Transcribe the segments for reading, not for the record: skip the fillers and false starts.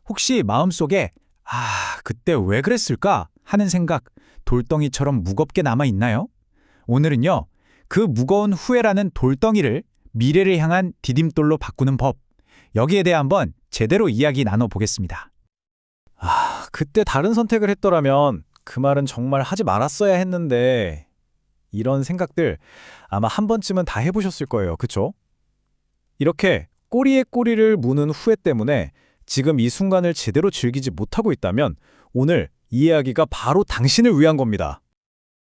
혹시 마음속에 그때 왜 그랬을까 하는 생각, 돌덩이처럼 무겁게 남아 있나요? 오늘은요, 그 무거운 후회라는 돌덩이를 미래를 향한 디딤돌로 바꾸는 법, 여기에 대해 한번 제대로 이야기 나눠보겠습니다. 그때 다른 선택을 했더라면 그 말은 정말 하지 말았어야 했는데 이런 생각들 아마 한 번쯤은 다 해보셨을 거예요. 그쵸? 이렇게 꼬리에 꼬리를 무는 후회 때문에 지금 이 순간을 제대로 즐기지 못하고 있다면 오늘 이 이야기가 바로 당신을 위한 겁니다.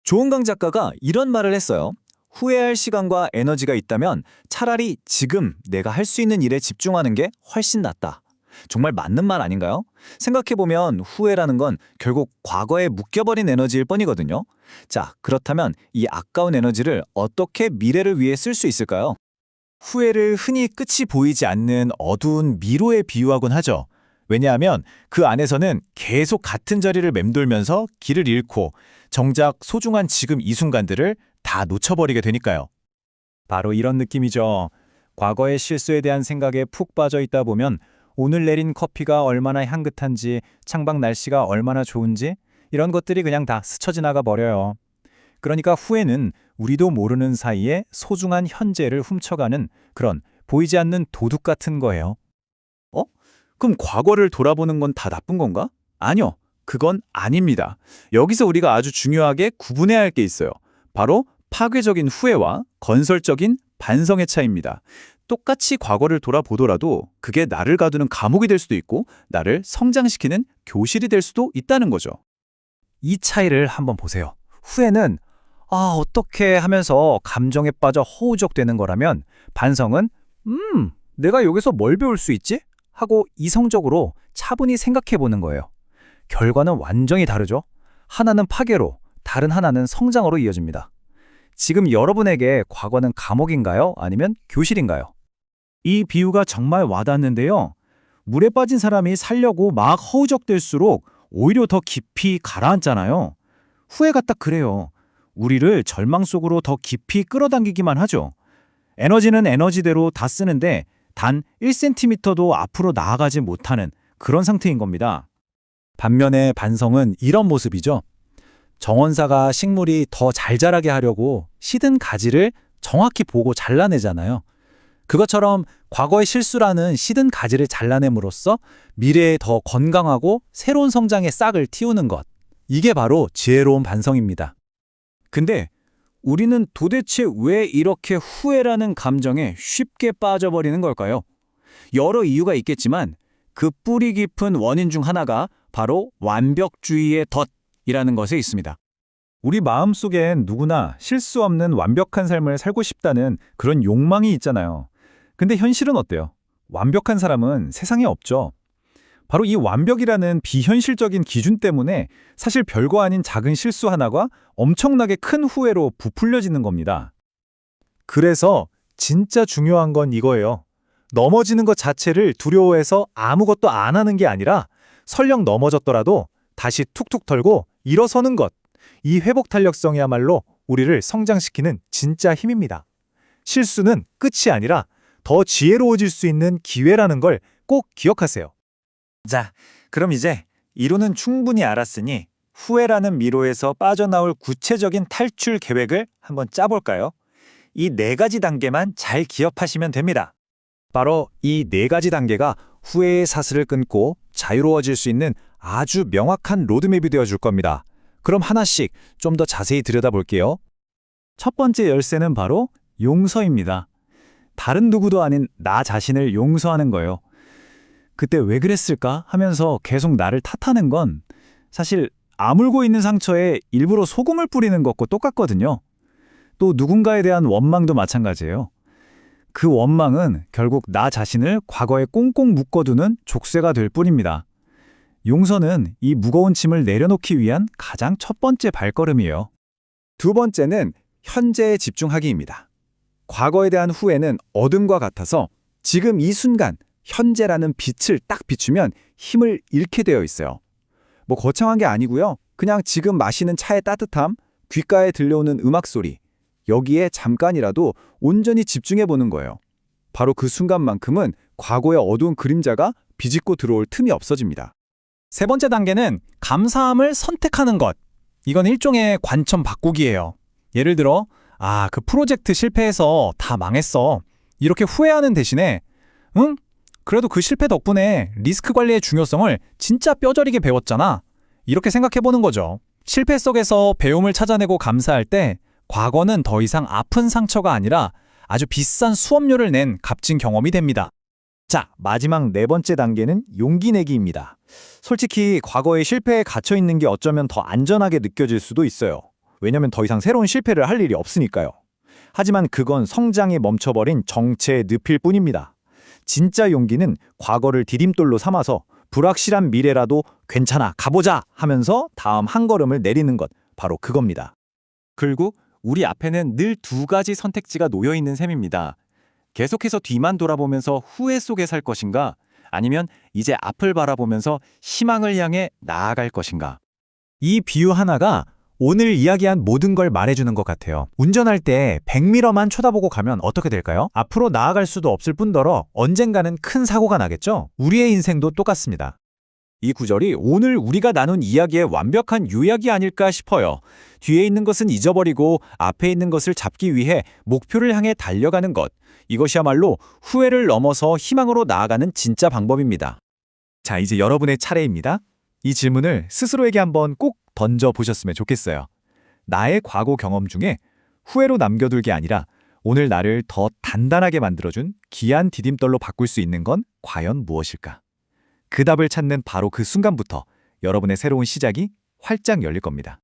조은강 작가가 이런 말을 했어요. 후회할 시간과 에너지가 있다면 차라리 지금 내가 할 수 있는 일에 집중하는 게 훨씬 낫다. 정말 맞는 말 아닌가요? 생각해보면 후회라는 건 결국 과거에 묶여버린 에너지일 뿐이거든요. 자, 그렇다면 이 아까운 에너지를 어떻게 미래를 위해 쓸 수 있을까요? 후회를 흔히 끝이 보이지 않는 어두운 미로에 비유하곤 하죠. 왜냐하면 그 안에서는 계속 같은 자리를 맴돌면서 길을 잃고 정작 소중한 지금 이 순간들을 다 놓쳐버리게 되니까요. 바로 이런 느낌이죠. 과거의 실수에 대한 생각에 푹 빠져 있다 보면 오늘 내린 커피가 얼마나 향긋한지, 창밖 날씨가 얼마나 좋은지 이런 것들이 그냥 다 스쳐 지나가 버려요. 그러니까 후회는 우리도 모르는 사이에 소중한 현재를 훔쳐가는 그런 보이지 않는 도둑 같은 거예요. 그럼 과거를 돌아보는 건 다 나쁜 건가? 아니요. 그건 아닙니다. 여기서 우리가 아주 중요하게 구분해야 할 게 있어요. 바로 파괴적인 후회와 건설적인 반성의 차이입니다. 똑같이 과거를 돌아보더라도 그게 나를 가두는 감옥이 될 수도 있고 나를 성장시키는 교실이 될 수도 있다는 거죠. 이 차이를 한번 보세요. 후회는 어떻게 하면서 감정에 빠져 허우적대는 거라면 반성은 내가 여기서 뭘 배울 수 있지? 하고 이성적으로 차분히 생각해 보는 거예요. 결과는 완전히 다르죠? 하나는 파괴로, 다른 하나는 성장으로 이어집니다. 지금 여러분에게 과거는 감옥인가요? 아니면 교실인가요? 이 비유가 정말 와닿는데요. 물에 빠진 사람이 살려고 막 허우적댈수록 오히려 더 깊이 가라앉잖아요. 후회가 딱 그래요. 우리를 절망 속으로 더 깊이 끌어당기기만 하죠. 에너지는 에너지대로 다 쓰는데 단 1cm도 앞으로 나아가지 못하는 그런 상태인 겁니다. 반면에 반성은 이런 모습이죠. 정원사가 식물이 더 잘 자라게 하려고 시든 가지를 정확히 보고 잘라내잖아요. 그것처럼 과거의 실수라는 시든 가지를 잘라냄으로써 미래에 더 건강하고 새로운 성장의 싹을 틔우는 것. 이게 바로 지혜로운 반성입니다. 근데 우리는 도대체 왜 이렇게 후회라는 감정에 쉽게 빠져버리는 걸까요? 여러 이유가 있겠지만 그 뿌리 깊은 원인 중 하나가 바로 완벽주의의 덫이라는 것에 있습니다. 우리 마음속엔 누구나 실수 없는 완벽한 삶을 살고 싶다는 그런 욕망이 있잖아요. 근데 현실은 어때요? 완벽한 사람은 세상에 없죠. 바로 이 완벽이라는 비현실적인 기준 때문에 사실 별거 아닌 작은 실수 하나가 엄청나게 큰 후회로 부풀려지는 겁니다. 그래서 진짜 중요한 건 이거예요. 넘어지는 것 자체를 두려워해서 아무것도 안 하는 게 아니라 설령 넘어졌더라도 다시 툭툭 털고 일어서는 것. 이 회복 탄력성이야말로 우리를 성장시키는 진짜 힘입니다. 실수는 끝이 아니라 더 지혜로워질 수 있는 기회라는 걸 꼭 기억하세요. 자, 그럼 이제 이론은 충분히 알았으니 후회라는 미로에서 빠져나올 구체적인 탈출 계획을 한번 짜볼까요? 이 4가지 단계만 잘 기억하시면 됩니다. 바로 이 4가지 단계가 후회의 사슬을 끊고 자유로워질 수 있는 아주 명확한 로드맵이 되어줄 겁니다. 그럼 하나씩 좀 더 자세히 들여다볼게요. 첫 번째 열쇠는 바로 용서입니다. 다른 누구도 아닌 나 자신을 용서하는 거예요. 그때 왜 그랬을까 하면서 계속 나를 탓하는 건 사실 아물고 있는 상처에 일부러 소금을 뿌리는 것과 똑같거든요. 또 누군가에 대한 원망도 마찬가지예요. 그 원망은 결국 나 자신을 과거에 꽁꽁 묶어두는 족쇄가 될 뿐입니다. 용서는 이 무거운 짐을 내려놓기 위한 가장 첫 번째 발걸음이에요. 두 번째는 현재에 집중하기입니다. 과거에 대한 후회는 어둠과 같아서 지금 이 순간 현재라는 빛을 딱 비추면 힘을 잃게 되어 있어요. 뭐 거창한 게 아니고요. 그냥 지금 마시는 차의 따뜻함, 귓가에 들려오는 음악 소리, 여기에 잠깐이라도 온전히 집중해 보는 거예요. 바로 그 순간만큼은 과거의 어두운 그림자가 비집고 들어올 틈이 없어집니다. 세 번째 단계는 감사함을 선택하는 것. 이건 일종의 관점 바꾸기예요. 예를 들어, 그 프로젝트 실패해서 다 망했어. 이렇게 후회하는 대신에, 응? 그래도 그 실패 덕분에 리스크 관리의 중요성을 진짜 뼈저리게 배웠잖아. 이렇게 생각해보는 거죠. 실패 속에서 배움을 찾아내고 감사할 때 과거는 더 이상 아픈 상처가 아니라 아주 비싼 수업료를 낸 값진 경험이 됩니다. 자, 마지막 네 번째 단계는 용기 내기입니다. 솔직히 과거의 실패에 갇혀 있는 게 어쩌면 더 안전하게 느껴질 수도 있어요. 왜냐면 더 이상 새로운 실패를 할 일이 없으니까요. 하지만 그건 성장에 멈춰버린 정체의 늪일 뿐입니다. 진짜 용기는 과거를 디딤돌로 삼아서 불확실한 미래라도 괜찮아, 가보자 하면서 다음 한 걸음을 내리는 것, 바로 그겁니다. 결국 우리 앞에는 늘 두 가지 선택지가 놓여 있는 셈입니다. 계속해서 뒤만 돌아보면서 후회 속에 살 것인가, 아니면 이제 앞을 바라보면서 희망을 향해 나아갈 것인가. 이 비유 하나가 오늘 이야기한 모든 걸 말해주는 것 같아요. 운전할 때 100m만 쳐다보고 가면 어떻게 될까요? 앞으로 나아갈 수도 없을 뿐더러 언젠가는 큰 사고가 나겠죠? 우리의 인생도 똑같습니다. 이 구절이 오늘 우리가 나눈 이야기의 완벽한 요약이 아닐까 싶어요. 뒤에 있는 것은 잊어버리고 앞에 있는 것을 잡기 위해 목표를 향해 달려가는 것. 이것이야말로 후회를 넘어서 희망으로 나아가는 진짜 방법입니다. 자, 이제 여러분의 차례입니다. 이 질문을 스스로에게 한번 꼭 던져보셨으면 좋겠어요. 나의 과거 경험 중에 후회로 남겨둘 게 아니라 오늘 나를 더 단단하게 만들어준 귀한 디딤돌로 바꿀 수 있는 건 과연 무엇일까? 그 답을 찾는 바로 그 순간부터 여러분의 새로운 시작이 활짝 열릴 겁니다.